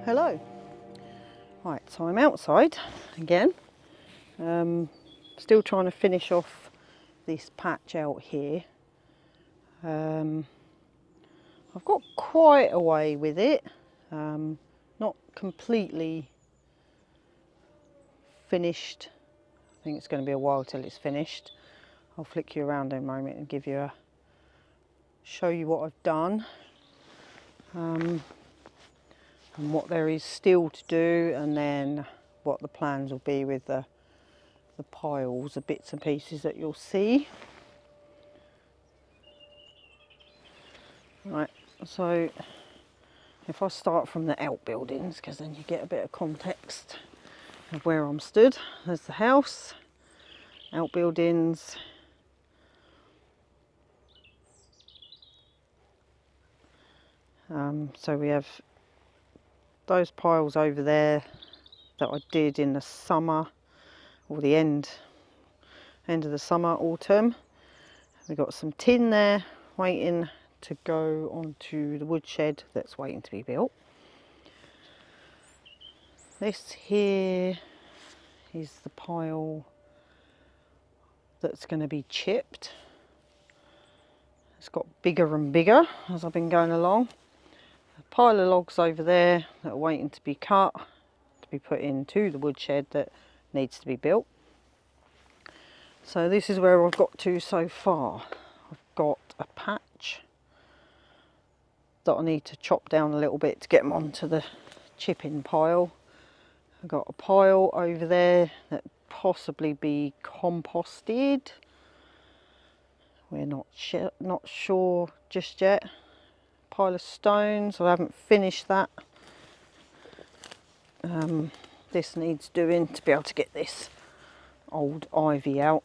Hello. Right, so I'm outside again. Still trying to finish off this patch out here. I've got quite a way with it. Not completely finished. I think it's going to be a while till it's finished. I'll flick you around in a moment and give you show you what I've done. And what there is still to do, and then what the plans will be with the piles, the bits and pieces that you'll see. Right, so if I start from the outbuildings, because then you get a bit of context of where I'm stood. There's the house, outbuildings, so we have those piles over there that I did in the summer, or the end of the summer, autumn. We've got some tin there waiting to go onto the woodshed that's waiting to be built. This here is the pile that's going to be chipped. It's got bigger and bigger as I've been going along. A pile of logs over there that are waiting to be cut to be put into the woodshed that needs to be built. So this is where I've got to so far. I've got a patch that I need to chop down a little bit to get them onto the chipping pile. I've got a pile over there that possibly be composted. We're not sure just yet. Pile of stones, I haven't finished that. This needs doing to be able to get this old ivy out.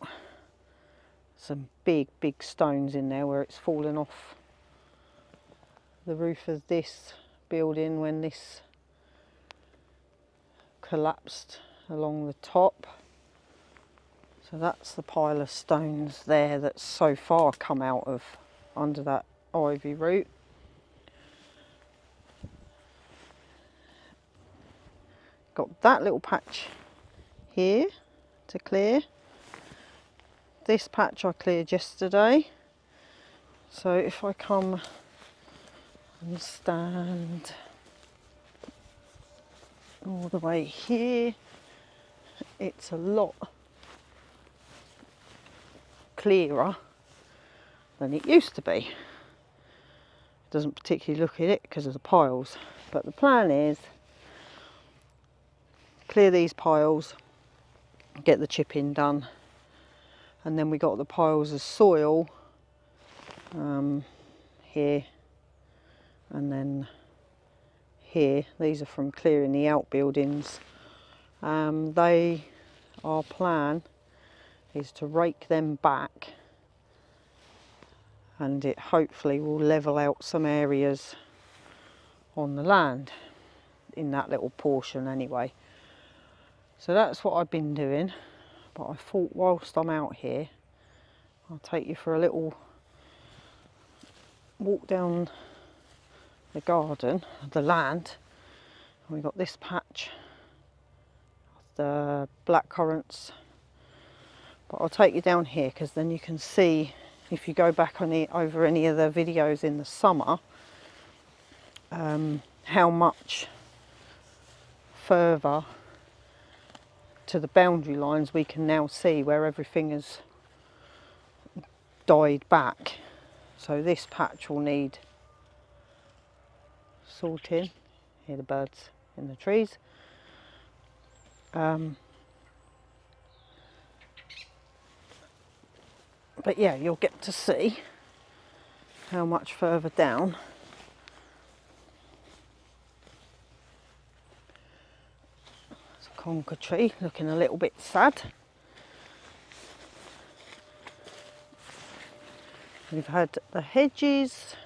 Some big stones in there where it's fallen off the roof of this building when this collapsed along the top. So that's the pile of stones there that's so far come out of under that ivy root. Got that little patch here to clear. This patch I cleared yesterday. So if I come and stand all the way here, it's a lot clearer than it used to be. It doesn't particularly look at it because of the piles, but the plan is clear these piles, get the chipping done, and then we got the piles of soil here and then here. These are from clearing the outbuildings. Our plan is to rake them back, and it hopefully will level out some areas on the land in that little portion anyway. So that's what I've been doing, but I thought whilst I'm out here I'll take you for a little walk down the garden, the land. And we've got this patch of the black currants, but I'll take you down here because then you can see, if you go back on over any of the videos in the summer, how much further to the boundary lines we can now see where everything has died back. So this patch will need sorting. Hear the birds in the trees. But yeah, you'll get to see how much further down there's a conker tree looking a little bit sad. We've had the hedges,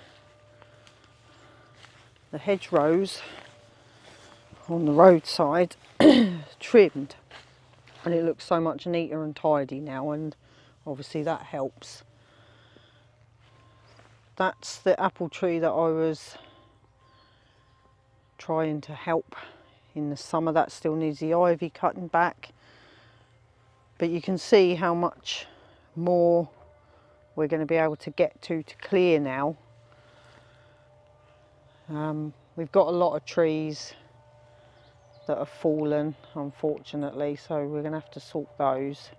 the hedgerows on the roadside trimmed and it looks so much neater and tidy now, and obviously that helps. That's the apple tree that I was trying to help in the summer. That still needs the ivy cutting back, but you can see how much more we're going to be able to get to clear now. We've got a lot of trees that have fallen, unfortunately, so we're going to have to sort those,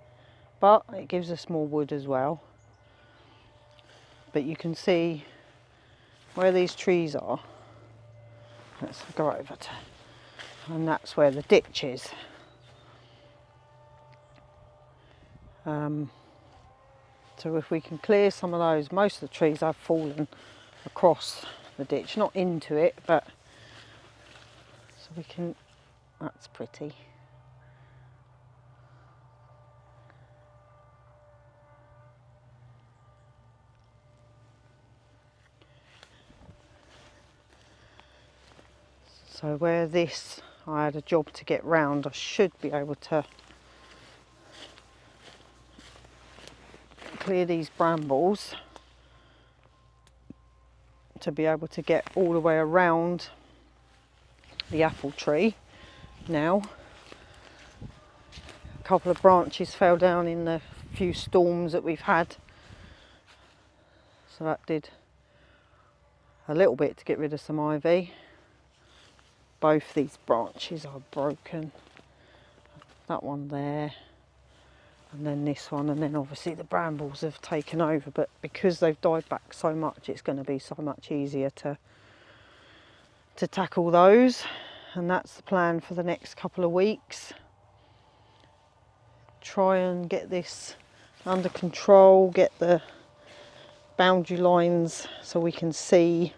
but it gives us more wood as well. But you can see where these trees are. Let's go over to, and that's where the ditch is. So if we can clear some of those, most of the trees have fallen across the ditch, not into it, but so we can, that's pretty. So where this, I had a job to get round, I should be able to clear these brambles to be able to get all the way around the apple tree. Now, a couple of branches fell down in the few storms that we've had, so that did a little bit to get rid of some ivy. Both these branches are broken, that one there, and then this one, and then obviously the brambles have taken over, but because they've died back so much, it's going to be so much easier to tackle those. And that's the plan for the next couple of weeks. Try and get this under control, get the boundary lines so we can see,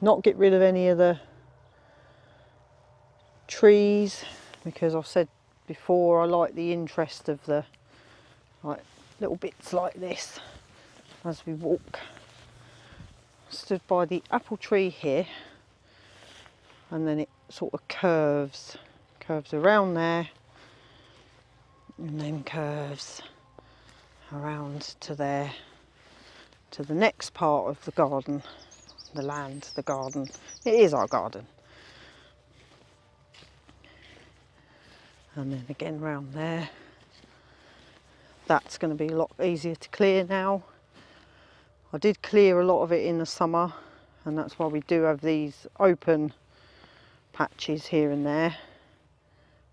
not get rid of any of the trees, because I've said before I like the interest of the little bits like this as we walk. Stood by the apple tree here, and then it sort of curves around there, and then curves around to there, to the next part of the garden, the land, the garden. It is our garden. And then again round there. That's going to be a lot easier to clear now. I did clear a lot of it in the summer, and that's why we do have these open patches here and there,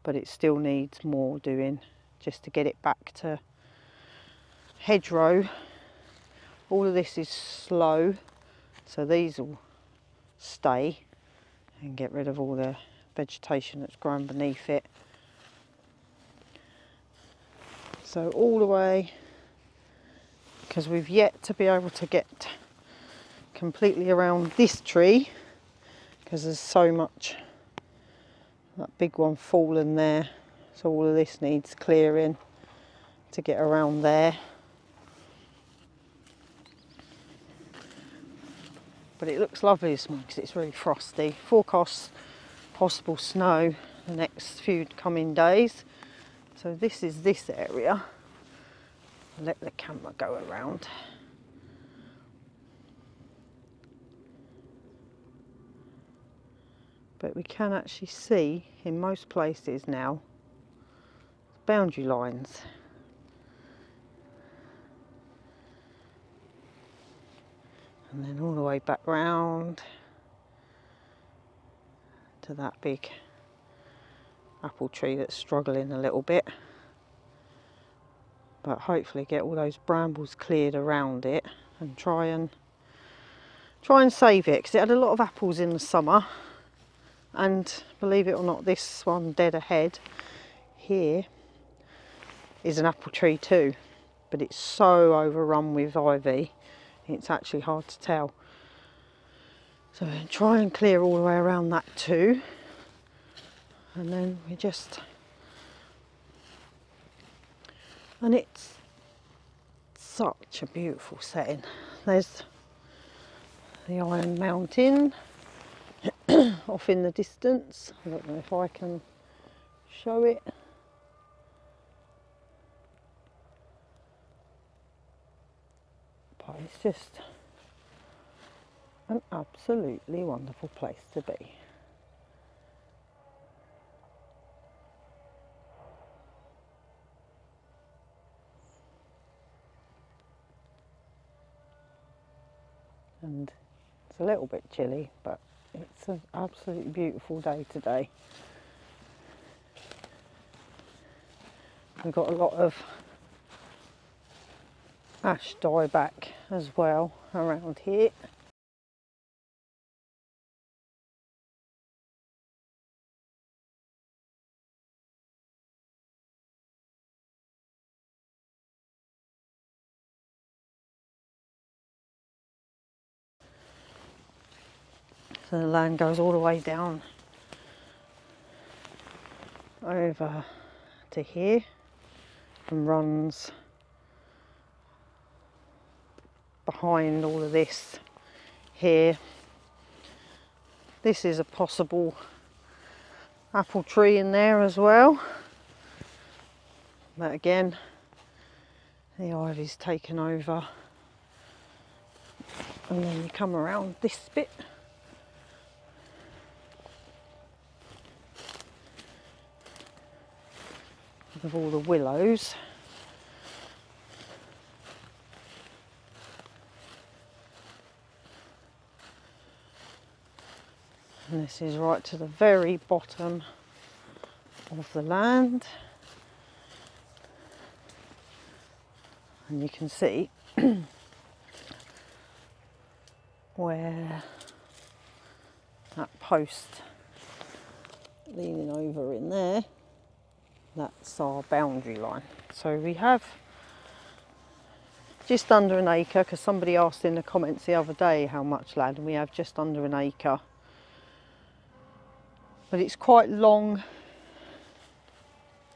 but it still needs more doing just to get it back to hedgerow. All of this is slow, so these will stay and get rid of all the vegetation that's grown beneath it. So all the way, because we've yet to be able to get completely around this tree, because there's so much, that big one fallen there, so all of this needs clearing to get around there. But it looks lovely this morning because it's really frosty. Forecast possible snow the next few coming days. So this is this area. I'll let the camera go around. But we can actually see in most places now boundary lines. And then all the way back round to that big apple tree that's struggling a little bit, but hopefully get all those brambles cleared around it and try and save it, because it had a lot of apples in the summer, and believe it or not, this one dead ahead here is an apple tree too, but it's so overrun with ivy it's actually hard to tell. So try and clear all the way around that too. And then we just, and it's such a beautiful setting. There's the Iron Mountain off in the distance. I don't know if I can show it. But it's just an absolutely wonderful place to be. And it's a little bit chilly, but it's an absolutely beautiful day today. We've got a lot of ash dieback as well around here. So the land goes all the way down over to here and runs behind all of this here. This is a possible apple tree in there as well, but again the ivy's taken over. And then you come around this bit of all the willows. And this is right to the very bottom of the land. And you can see where that post leaning over in there, that's our boundary line. So we have just under an acre, because somebody asked in the comments the other day how much land, and we have just under an acre. But it's quite long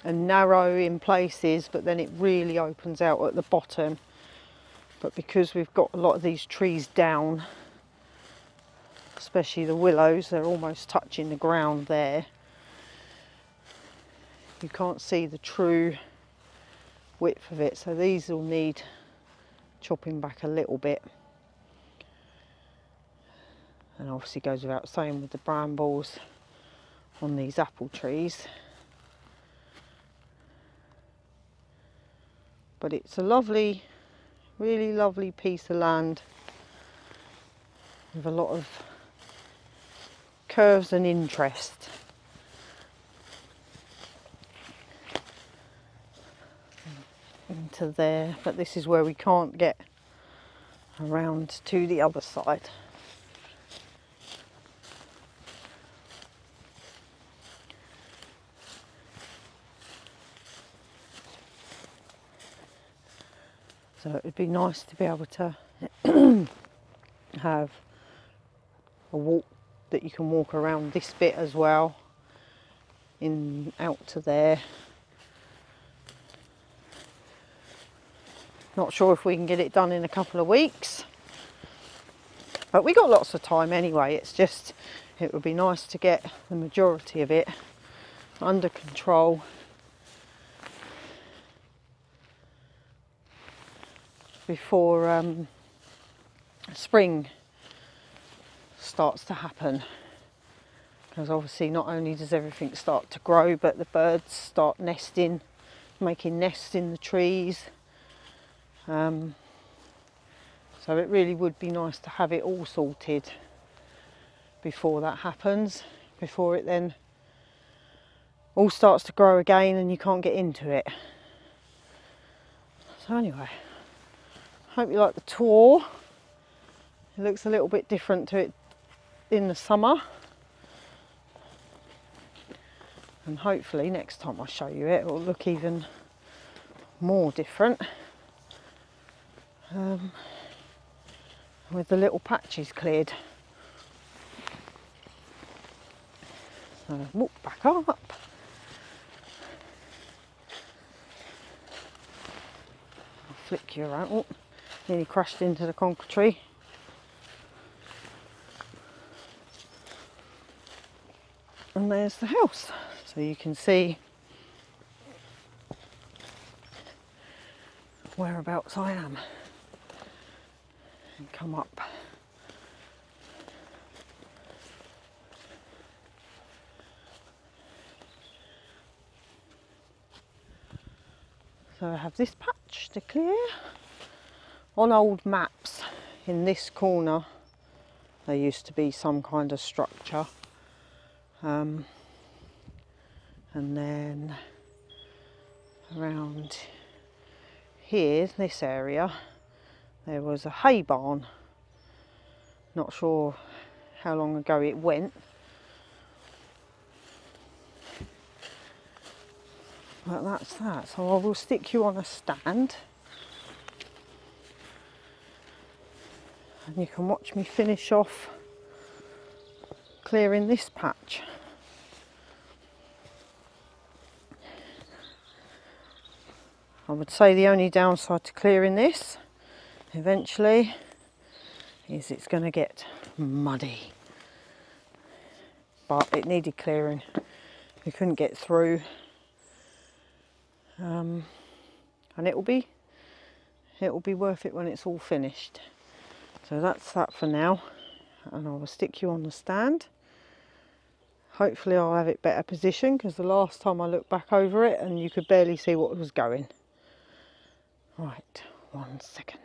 and narrow in places, but then it really opens out at the bottom. But because we've got a lot of these trees down, especially the willows, they're almost touching the ground there. You can't see the true width of it, so these will need chopping back a little bit. And obviously goes without saying with the brambles on these apple trees. But it's a lovely, really lovely piece of land with a lot of curves and interest. Into there, but this is where we can't get around to the other side. So it would be nice to be able to have a walk that you can walk around this bit as well, in out to there. Not sure if we can get it done in a couple of weeks, but we got lots of time anyway. It's just, it would be nice to get the majority of it under control before spring starts to happen. Because obviously not only does everything start to grow, but the birds start nesting, making nests in the trees. So it really would be nice to have it all sorted before that happens, before it then all starts to grow again and you can't get into it. So anyway, hope you like the tour. It looks a little bit different to it in the summer, and hopefully next time I show you it, it will look even more different. With the little patches cleared. So walk back up. I'll flick you around. Oh, nearly crashed into the conker tree. And there's the house. So you can see whereabouts I am and come up. So I have this patch to clear. On old maps in this corner there used to be some kind of structure, and then around here, this area, there was a hay barn. Not sure how long ago it went, but that's that. So I will stick you on a stand and you can watch me finish off clearing this patch. I would say the only downside to clearing this eventually is it's going to get muddy, but it needed clearing. We couldn't get through, and it will be worth it when it's all finished. So that's that for now, and I will stick you on the stand. Hopefully I'll have it better positioned, because the last time I looked back over it and you could barely see what was going. Right, 1 second.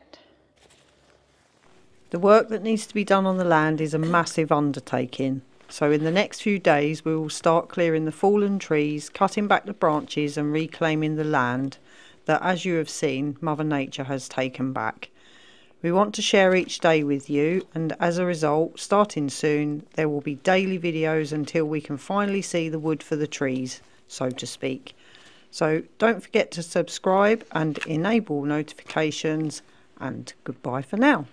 The work that needs to be done on the land is a massive undertaking. So in the next few days we will start clearing the fallen trees, cutting back the branches and reclaiming the land that, as you have seen, Mother Nature has taken back. We want to share each day with you, and as a result, starting soon, there will be daily videos until we can finally see the wood for the trees, so to speak. So don't forget to subscribe and enable notifications, and goodbye for now.